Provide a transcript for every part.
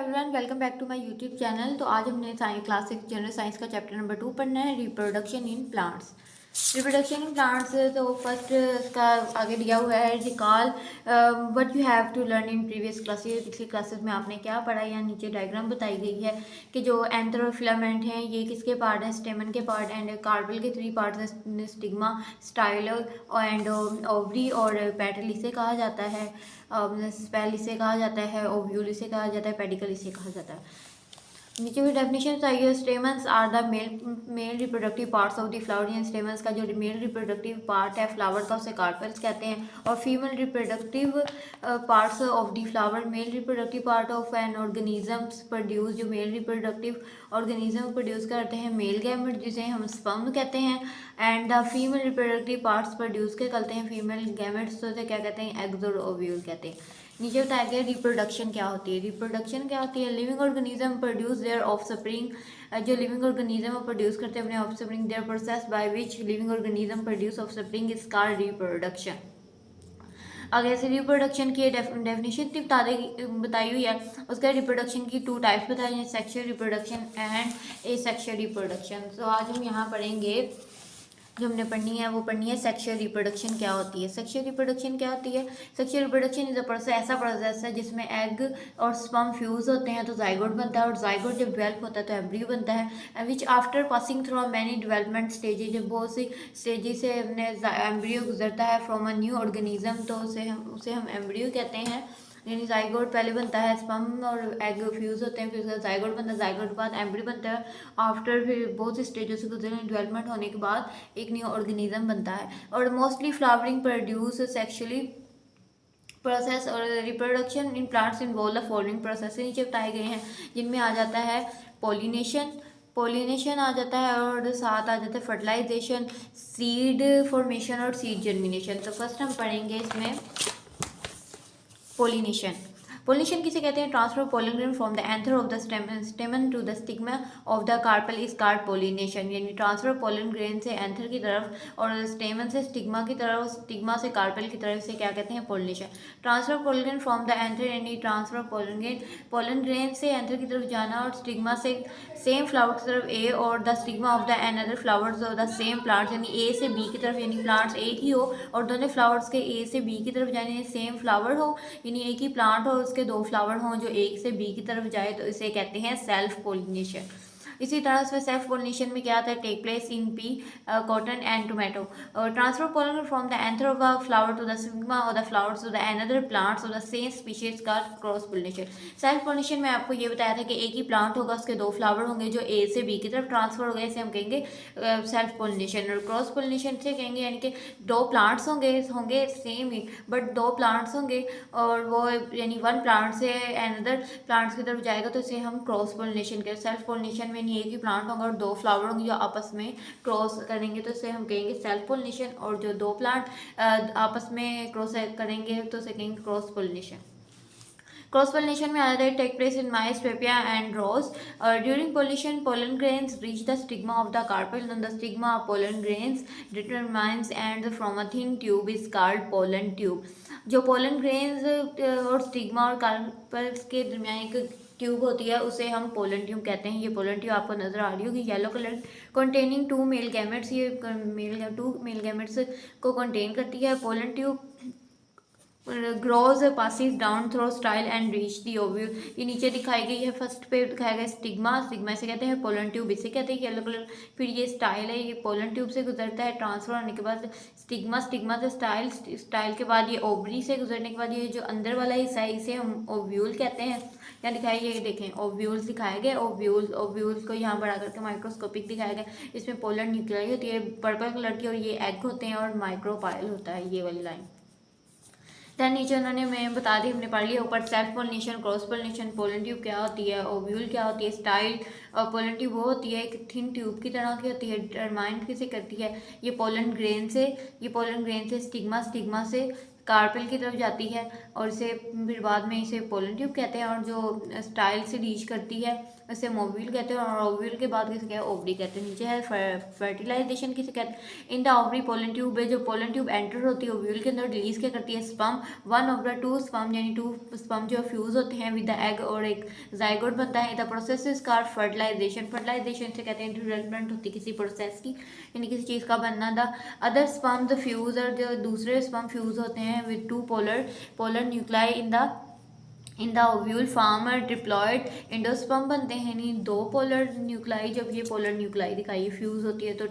Everyone, welcome back to my YouTube channel. तो आज हमने साइंस क्लास 6 जनरल साइंस का चैप्टर नंबर 2 पढ़ना है, reproduction in plants. Reproduction in plants, तो फर्स्ट इसका आगे दिया हुआ है recall what you have to learn in previous classes. पिछली क्लासेस में आपने क्या पढ़ा, यहाँ नीचे डायग्राम बताई गई है कि जो एंथर और फिलामेंट हैं ये किसके पार्ट हैं, स्टेमन के पार्ट, एंड कार्पेल के 3 पार्ट हैं, स्टिग्मा, स्टाइल एंड ओवरी और पेटल इसे कहा जाता है, स्पेल इसे कहा जाता है, ओव्यूल इसे कहा जाता है, पेडिकल इसे कहा जाता है। नीचे भी डेफिनेशन चाहिए। Stamens are the male reproductive parts of the flower. यानी स्टेमन्स का जो मेल रिप्रोडक्टिव पार्ट है फ्लावर का उसे कार्पेल्स कहते हैं, और female reproductive parts of the flower male reproductive part of an organisms produce. जो मेल रिप्रोडक्टिव ऑर्गेनिज्म प्रोड्यूस करते हैं मेल गैमेट जिसे हम स्पर्म कहते हैं, and the female reproductive parts produce के करते हैं फीमेल गैमेट्स, तो उसे क्या कहते हैं, एग्स और ओव्यूल कहते हैं। नीचे बताया गया रिप्रोडक्शन क्या होती है। रिप्रोडक्शन क्या होती है, living organism produce their offspring. जो लिविंग ऑर्गेनिज्म प्रोड्यूस करते हैं अपने offspring, their process by which living organism produce offspring is called reproduction. अगर से रिप्रोडक्शन की डेफिनेशन बताई हुई है, उसका रिप्रोडक्शन की 2 टाइप्स बताई हैं, sexual reproduction and asexual reproduction. तो आज हम यहाँ पढ़ेंगे, जो हमने पढ़नी है वो पढ़नी है सेक्सुअल रिप्रोडक्शन क्या होती है। सेक्सुअल रिप्रोडक्शन क्या होती है, sexual reproduction is a process, ऐसा प्रोसेस है जिसमें एग और स्पर्म फ्यूज होते हैं तो जाइगोट बनता है, और जाइगोट जब डेवलप होता है तो एम्ब्रियो बनता है, which after passing through many development stages, जब बहुत सी स्टेजेस से एम्ब्रियो गुजरता है फ्रॉम अ न्यू ऑर्गेनिज्म, तो उसे हम एम्ब्रियो कहते हैं। यानी जाइगोट पहले बनता है, स्पर्म और एग फ्यूज होते हैं, फिर उसका जाइगोट बनता है, जाइगोट के बाद एम्ब्रियो बनता है, आफ्टर फिर बहुत सी स्टेजेस से गुजरने डेवलपमेंट होने के बाद एक न्यू ऑर्गेनिज्म बनता है। और mostly flowering produce sexually process, और reproduction in plants involve the following process नीचे बताए गए हैं, जिनमें आ जाता है पोलिनेशन आ जाता है, और साथ आ जाता है फर्टिलाइजेशन, सीड फॉर्मेशन और सीड जर्मिनेशन। तो फर्स्ट हम पढ़ेंगे इसमें पोलिनेशन। पोलिनेशन किसे कहते हैं, transfer of pollen grain from the anther of the stamen to the stigma of the carpel is called pollination. यानी ट्रांसफर ऑफ पोलन ग्रेन से एंथर की तरफ और स्टेमन से स्टिग्मा की तरफ, स्टिग्मा से कार्पेल की तरफ से क्या कहते हैं, pollination. Transfer of pollen grain from the anther, यानी ट्रांसफर ऑफ पोलन ग्रेन से एंथर की तरफ जाना, और स्टिग्मा से सेम फ्लावर की तरफ ए, और the stigma of the an other flowers of the same plants, यानी ए से बी की तरफ, यानी प्लांट्स एक ही हो और दोनों फ्लावर्स के ए से बी की तरफ जाने सेम फ्लावर हो, यानी एक ही प्लांट हो उसके 2 फ्लावर हों जो एक से बी की तरफ जाए, तो इसे कहते हैं सेल्फ पोलिनेशन। इसी तरह से सेल्फ पोलिनेशन में क्या आता है, take place in pea, cotton and tomato. Transfer pollen from the anther of a flower to the stigma of the flowers to the another plants of the same species का cross pollination. Self pollination में आपको ये बताया था कि एक ही plant होगा, उसके 2 फ्लावर होंगे जो ए से बी की तरफ ट्रांसफर हो गए, इसे हम कहेंगे सेल्फ पोलिनेशन। और क्रॉस पोलिनेशन से कहेंगे यानी कि 2 प्लांट्स होंगे सेम ही, बट 2 प्लांट्स होंगे और वो यानी 1 प्लांट से अनदर प्लांट्स की तरफ जाएगा, तो इसे हम क्रॉस पोलिनेशन करें। सेल्फ पोलिनेशन में एक ही प्लांट होगा और 2 फ्लावर होंगे जो आपस में क्रॉस करेंगे, तो इसे हम कहेंगे सेल्फ पोलिनेशन, और जो 2 प्लांट आपस में क्रॉस करेंगे तो इसे कहेंगे क्रॉस पोलिनेशन। क्रॉस पोलिनेशन में आ जाता है take place in maize, papaya and rose. During pollination pollen grains reach the stigma of the carpel, and the stigma of pollen grains determines and from a thin tube is called pollen tube. जो pollen grains और stigma और carpels के दरमियान एक tube होती है उसे हम पोलन ट्यूब कहते हैं। ये पोलन ट्यूब आपको नजर आ रही होगी yellow colour, containing 2 male gametes, ये 2 मेल गैमेट्स को कंटेन करती है। Pollen tube grows passes down through style and reach the ovule. ये नीचे दिखाई गई है, फर्स्ट पे दिखाया गया स्टिग्मा, स्टिग्मा से कहते हैं, पोलन ट्यूब इसे कहते हैं येलो कलर, फिर ये स्टाइल है, ये पोलन ट्यूब से गुजरता है, ट्रांसफर होने के बाद स्टिग्मा, स्टिग्मा से स्टाइल, स्टाइल के बाद ये ओवरी से गुजरने के बाद ये जो अंदर वाला हिस्सा है इसे हम ओव्यूल कहते हैं। यहाँ दिखाया ये देखें ओव्यूल्स दिखाए गए, ओव्यूल्स को यहाँ बड़ा करके माइक्रोस्कोपिक दिखाया गया, इसमें पोलन न्यूक्लियाई होती है पर्पल कलर की, और ये एग होते हैं और माइक्रोपाइल होता है ये वाली लाइन। दैन नीचे उन्होंने मैं बता दी, हमने पढ़ लिया ऊपर self pollination, cross pollination, pollen tube क्या होती है, ओव्यूल क्या होती है, स्टाइल। और पोलन ट्यूब वो होती है एक थिन ट्यूब की तरह की होती है, डिटरमाइन किसे करती है, ये पोलन ग्रेन से स्टिग्मा, स्टिग्मा से कार्पेल की तरफ जाती है और इसे फिर बाद में इसे पोलन ट्यूब कहते हैं, और जो स्टाइल से रीच करती है इसे मोव्यूल कहते हैं, और ओव्यूल के बाद किसे क्या है, ओवरी कहते हैं। नीचे है फर्टिलाइजेशन किसे कहते हैं। In the ovary pollen tube है, जो पोलन ट्यूब एंटर होती है ओव्यूल के अंदर, रिलीज क्या करती है, sperm. One of the two sperm यानी टू स्पर्म जो फ्यूज होते हैं विद द एग और एक जाइगोट बनता है। The process is called fertilisation. Fertilisation से कहते हैं डेवलपमेंट होती है किसी प्रोसेस की, यानी किसी चीज़ का बनना। The other sperm the fuse, और जो दूसरे स्पर्म फ्यूज होते हैं with two polar nuclei in the ovule form triploid endosperm बनते हैं, यानी दो पोलर न्यूक्लाई। जब ये पोलर न्यूक्लाई दिखाई फ्यूज होती है तो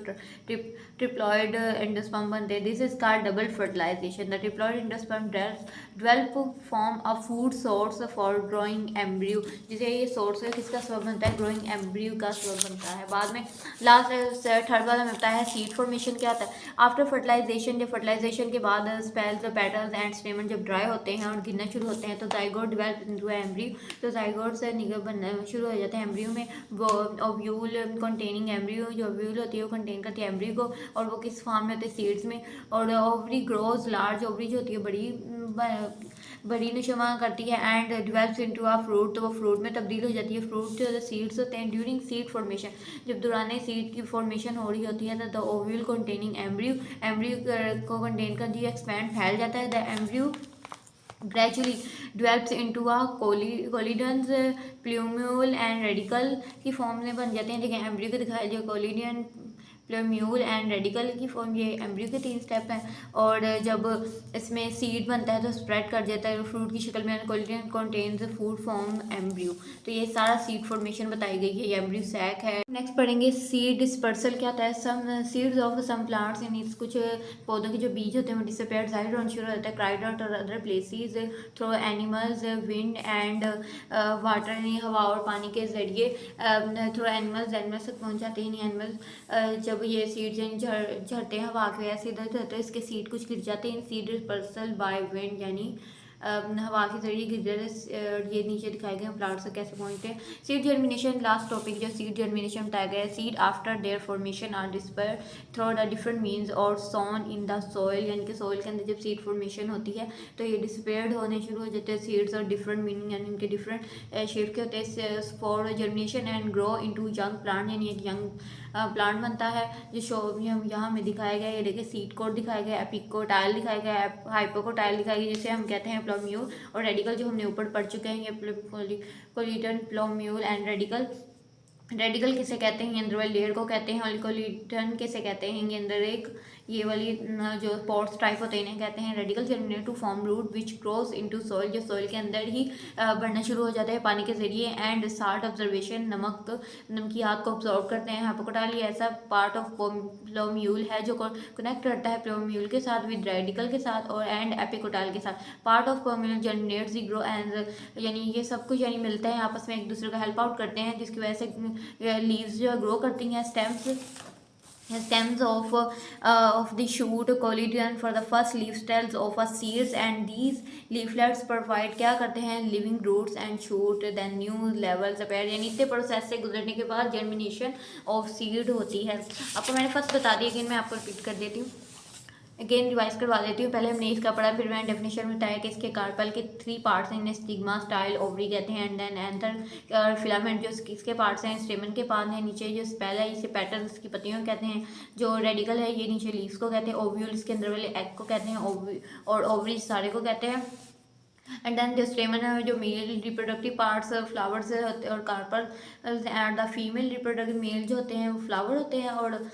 ट्रिप्लॉइड एंडोस्पर्म बनते हैं। This is called double fertilisation. The triploid endosperm develop form a food source for growing embryo, जिसे ये सोर्स है किसका सबब बनता है, ग्रोइंग एम्ब्रियो का सबब बनता है। बाद में लास्ट थर्ड वाला में होता है सीड फॉर्मेशन। क्या होता है, आफ्टर फर्टिलाइजेशन, जब फर्टिलाइजेशन के बाद स्पेल्स पेटल्स एंड स्टेमन जब ड्राई होते हैं और गिरना शुरू होते हैं तो जाइगोट डेवलप इनटू एम्ब्रियो, तो जाइगोट से निकल बनना शुरू हो जाता है एम्ब्रियो में। वो ओव्यूल कंटेनिंग एम्ब्रियो, जो ओव्यूल होती है वो कंटेन करती है एम्ब्रियो को, और वो किस फॉर्म में होते हैं, सीड्स में। और ओवरी ग्रोज लार्ज, ओवरी जो होती है बड़ी नशुमा करती है, and develops into a fruit, तो वो फ्रूट में तब्दील हो जाती है। फ्रूट जो सीड्स होते हैं ड्यूरिंग सीड फॉर्मेशन, जब दौरान सीड की फॉर्मेशन हो रही होती है तो द ओव्यूल कंटेनिंग एम्ब्रियो को कंटेन कर दिया एक्सपैंड फैल जाता है। The embryo gradually develops into a cotyledons plumule and radicle की फॉर्म में बन जाते हैं। देखिए एम्ब्रियो को दिखाया जो कोलिडन प्लूम्यूल एंड रेडिकल की फॉर्म, ये एम्ब्रियो के 3 स्टेप हैं। और जब इसमें सीड बनता है तो स्प्रेड कर देता है फ्रूट की शक्ल में, cotyledon contains food form embryo. तो ये सारा सीड फॉर्मेशन बताई गई है, ये एम्ब्रियो सैक है। नेक्स्ट पढ़ेंगे सीड डिस्पर्सल क्या होता है। Some seeds of some plants, यानी कुछ पौधों के जो बीज होते हैं वो डिसअपेयर जाहिर होना शुरू होता है क्राइड आउट और other places through animals wind and water, यानी हवा और पानी के जरिए थ्रू एनिमल्स तक पहुँच जाते हैं। एनिमल्स जब ये सीड्स झड़ते हैं हवा के ऐसे इधर उधर तो इसके सीड कुछ गिर जाते हैं। सीड डिस्पर्सल बाय विंड, यानी हवा के जरिए गिर जाते हैं। ये नीचे दिखाए गए प्लांट्स से कैसे पहुंचते हैं। सीड जर्मिनेशन लास्ट टॉपिक जो सीड जर्मिनेशन बताया गया है। Seed after their formation are dispersed through the different means और सोन इन द सॉइल, यानी कि सॉइल के अंदर जब सीड फॉर्मेशन होती है तो ये डिस्पेयर्ड होने शुरू हो जाते हैं सीड्स, और डिफरेंट मीनिंग यानी इनके डिफरेंट शेप के होते हैं। For germination and grow into young plant, यानी एक यंग प्लांट बनता है। जो शो यहाँ में दिखाया गया है, ये देखिए सीड कोड दिखाया गया है, एपिकोटाइल दिखाया गया है, हाइपोकोटाइल दिखाया गया, जिसे हम कहते हैं प्लोम्यूल, और रेडिकल जो हमने ऊपर पढ़ चुके हैं ये कोलिटन प्लोम्यूल एंड रेडिकल। रेडिकल किसे कहते हैं, अंदर वाली लेयर को कहते हैं, और कोलिटन किसे कहते हैं, ये अंदर एक ये वाली जो पॉट्स टाइप होते हैं इन्हें कहते हैं radicle. Germinate to form root which grows into soil, जो सॉइल के अंदर ही बढ़ना शुरू हो जाता है पानी के जरिए। एंड साल्ट ऑब्जर्वेशन, नमकियात को ऑब्जॉर्व करते हैं। हाइपोकोटाइल ये ऐसा पार्ट ऑफ प्लोम्यूल है जो कनेक्ट करता है प्लोम्यूल के साथ विद रेडिकल के साथ, और एंड एपिकोटाइल के साथ। Part of plumule germinates the grow and, यानी ये सब कुछ यानी मिलता है आपस में एक दूसरे का हेल्प आउट करते हैं, जिसकी वजह से लीव्स जो है ग्रो करती हैं। stems of the shoot cotyledon for the first leaf stalks of a seeds, and these leaflets provide क्या करते हैं, living roots and shoot, then new levels appear, यानी इतने प्रोसेस से गुजरने के बाद जर्मिनेशन ऑफ सीड होती है। आपको मैंने फर्स्ट बता दिया, लेकिन मैं आपको रिपीट कर देती हूँ, अगेन रिवाइज करवा देती हूँ। पहले हमने इसका पढ़ा, फिर मैंने डेफिनेशन में बताया कि इसके कार्पल के 3 पार्ट्स हैं, इन्हें स्टिग्मा, स्टाइल, ओवरी कहते हैं, एंड देन एंथर और फिलामेंट जो इसके पार्ट्स हैं, स्टेमन के पार्ट हैं, नीचे जो स्पेल है इसे पेटल्स की पत्तियों कहते हैं, जो रेडिकल है ये नीचे लीव्स को कहते हैं, ओव्यूल इसके अंदर वाले एग को कहते हैं, और ओवरी सारे को कहते हैं। एंड देन जो स्टेमन है जो मेल रिप्रोडक्टिव पार्ट्स फ्लावर्स होते हैं, और carpel and the female reproductive male जो होते हैं वो फ्लावर होते हैं, और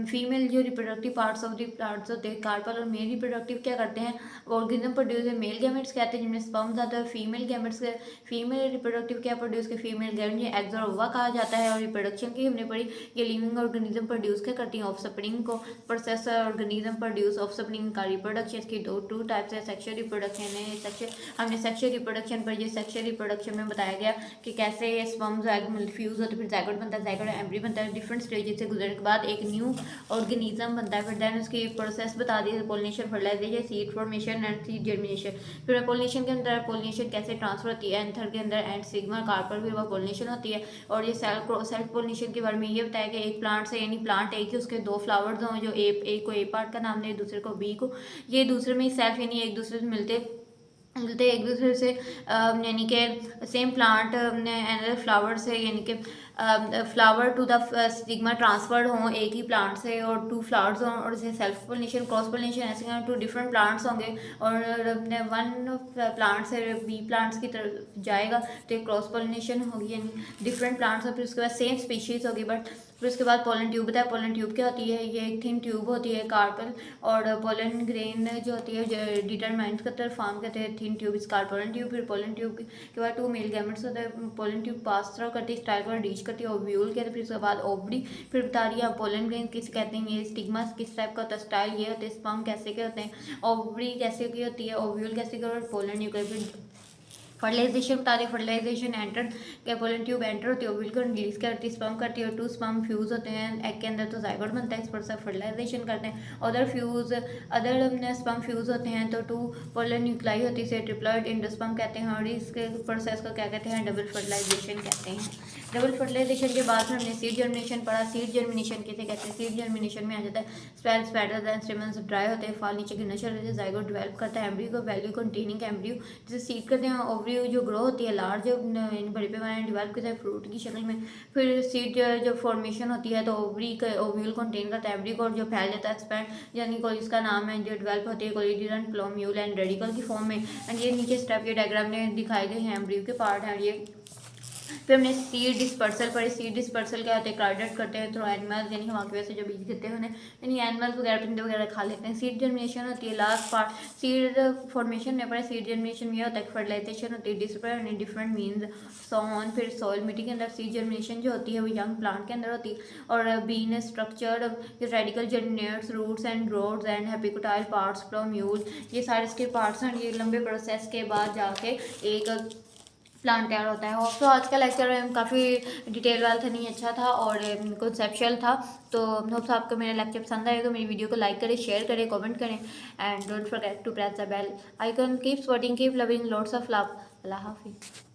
फीमेल जो reproductive parts of the plants होते हैं कार्पल, और मेल रिप्रोडक्टिव क्या करते हैं, ऑर्गेनिज्म प्रोड्यूस है। मेल गैमेट्स कहते हैं जिनमें स्पर्म्स आता है, फीमेल गैमेट्स फीमेल रिप्रोडक्टिव क्या प्रोड्यूस के फीमेल गैमेट एग्स और ओवा कहा जाता है। और रिप्रोडक्शन की हमने पढ़ी, ये लिविंग ऑर्गेनिज्म प्रोड्यूस क्या करती हैं, ऑफस्प्रिंग को। प्रोसेस ऑर्गेनिज्म प्रोड्यूस ऑफस्प्रिंग का रिप्रोडक्शन की टू टाइप्स है, सेक्सुअल रिप्रोडक्शन है। हमने सेक्सुअल रिप्रोडक्शन पर ये सेक्सुअल रिप्रोडक्शन में बताया गया कि कैसे स्पर्म्स एग फ्यूज होते, फिर जाइगोट बनता है, जाइगोट एम्ब्रियो बनता है, डिफरेंट स्टेजेस से गुजरने के बाद एक न्यू ऑर्गेनिज्म बनता है। फिर देन उसकी प्रोसेस बता दी pollination, fertilization, seed formation and seed germination. फिर पोलिनेशन के अंदर पोलिनेशन कैसे ट्रांसफर होती है एंथर के अंदर एंड स्टिग्मा कार्पेल, फिर वह पोलिनेशन होती है। और ये सेल्फ पोलिनेशन के बारे में ये बताया कि एक प्लांट से यानी प्लांट एक ही उसके दो फ्लावर्स हों, जो एक को ए पार्ट का नाम दे, दूसरे को बी को, ये दूसरे में सेल्फ यानी एक दूसरे से मिलते एक दूसरे से यानी कि सेम प्लांट एंड फ्लावर से यानी कि flower to the stigma transferred हों एक ही प्लांट से, और टू फ्लावर्स हों, और जैसे सेल्फ पोलिनेशन, क्रॉस पोलिनेशन ऐसे टू डिफरेंट प्लांट्स होंगे, और वन प्लांट से बी प्लांट्स की तरफ जाएगा तो एक क्रॉस पोलिनेशन होगी यानी डिफरेंट प्लांट्स, और फिर उसके बाद सेम स्पीशीज़ होगी। बट फिर उसके बाद पोलन ट्यूब बताया। पोलन ट्यूब क्या होती है, ये एक थिन ट्यूब होती है कार्पल, और पोलन ग्रेन जो होती है डिटरमाइंस का तरफ फॉर्म करते हैं थिन ट्यूब इस पोलन ट्यूब। फिर पोलन ट्यूब के बाद टू मेल गैमेट्स होते हैं, पोलन ट्यूब पास थ्रू करती है स्टाइल पर रीच करती है ओव्यूल कहते हैं। फिर उसके बाद ओवरी, फिर बता रही है पोलन ग्रेन किस कहते हैं, ये स्टिग्मा किस टाइप का होता है, स्टाइल ये होते हैं, स्पर्म कैसे के होते हैं, ओवरी कैसे की होती है, ओव्यूल कैसे के, और पोलन न्यूक्लियस। फिर फर्टिलाइजेशन बता दें, फर्टिलाइजेशन एंटर क्या पोलन ट्यूब एंटर होती है, ओव्यूल को रिलीज करती है, स्पर्म करती है, और टू स्पर्म फ्यूज होते हैं एग के अंदर तो जाइगोट बनता है, इस पर से फर्टिलाइजेशन करते हैं। अदर स्पर्म फ्यूज होते हैं तो टू पोलन न्यूक्लाई होती है, ट्रिप्लॉइड एंडोस्पर्म कहते हैं, और इसके प्रोसेस को क्या कहते हैं, डबल फर्टिलाइजेशन कहते हैं। डबल फर्टिलाइजेशन के बाद हमने सीड जर्मिनेशन पढ़ा। सीड जर्मिनेशन किसे कहते हैं, सीड जर्मिनेशन में आ जाता है spell Spader and stamens dry होते हैं, फॉल नीचे गिरना शुरू होते हैं, जाइगोट डेवलप करता है, एम्ब्रियो को वैल्यू कंटेनिंग एम्ब्रियो जिसे सीड करते हैं, ओवरी जो ग्रो होती है लार्ज बड़े पैमाने डेवलप करता है फ्रूट की शक्ल में। फिर सीड जो फॉर्मेशन होती है तो ओवरी का ओव्यूल कंटेन करता है, एम्ब्रियो को जो फैल जाता है एक्सपैंड यानी कोई इसका नाम है, जो डेवलप होती है कोलिडियन प्लोम्यूल एंड रेडिकल की फॉर्म में। एंड ये नीचे स्टेप के डायग्राम में दिखाए गए हैं एम्ब्रियो के पार्ट हैं ये। फिर हमने सीड डिस्पर्सल पढ़ी। सीड डिस्पर्सल क्या होते हैं, कार्डेट करते हैं थ्रू एनिमल्स यानी हवा की वजह से जो बीज गिरते हैं उन्हें यानी एनिमल्स वगैरह परिंदे वगैरह खा लेते हैं। सीड जर्मिनेशन होती है लास्ट पार्ट। सीड फॉर्मेशन में पढ़े, सीड जर्मिनेशन में होता है फर्टिलाइजेशन होती है dispersal and different means so on. फिर सॉइल मिट्टी के अंदर सीड जर्मिनेशन जो होती है वो यंग प्लांट के अंदर होती है, और bean structured radicle germinates roots and rods and epicotyl parts plumule, ये सारे इसके पार्ट्स हैं। ये लंबे प्रोसेस के बाद जाके एक प्लांट तैयार होता है। तो आज का लेक्चर काफ़ी डिटेल वाला था, नहीं अच्छा था और कॉन्सेप्चुअल था। तो होप्स आपको मेरा लेक्चर पसंद आएगा। मेरी वीडियो को लाइक करें, शेयर करें, कमेंट करें, and don't forget to press the bell icon. Keep supporting, keep loving, lots of love. Allah हाफिज़।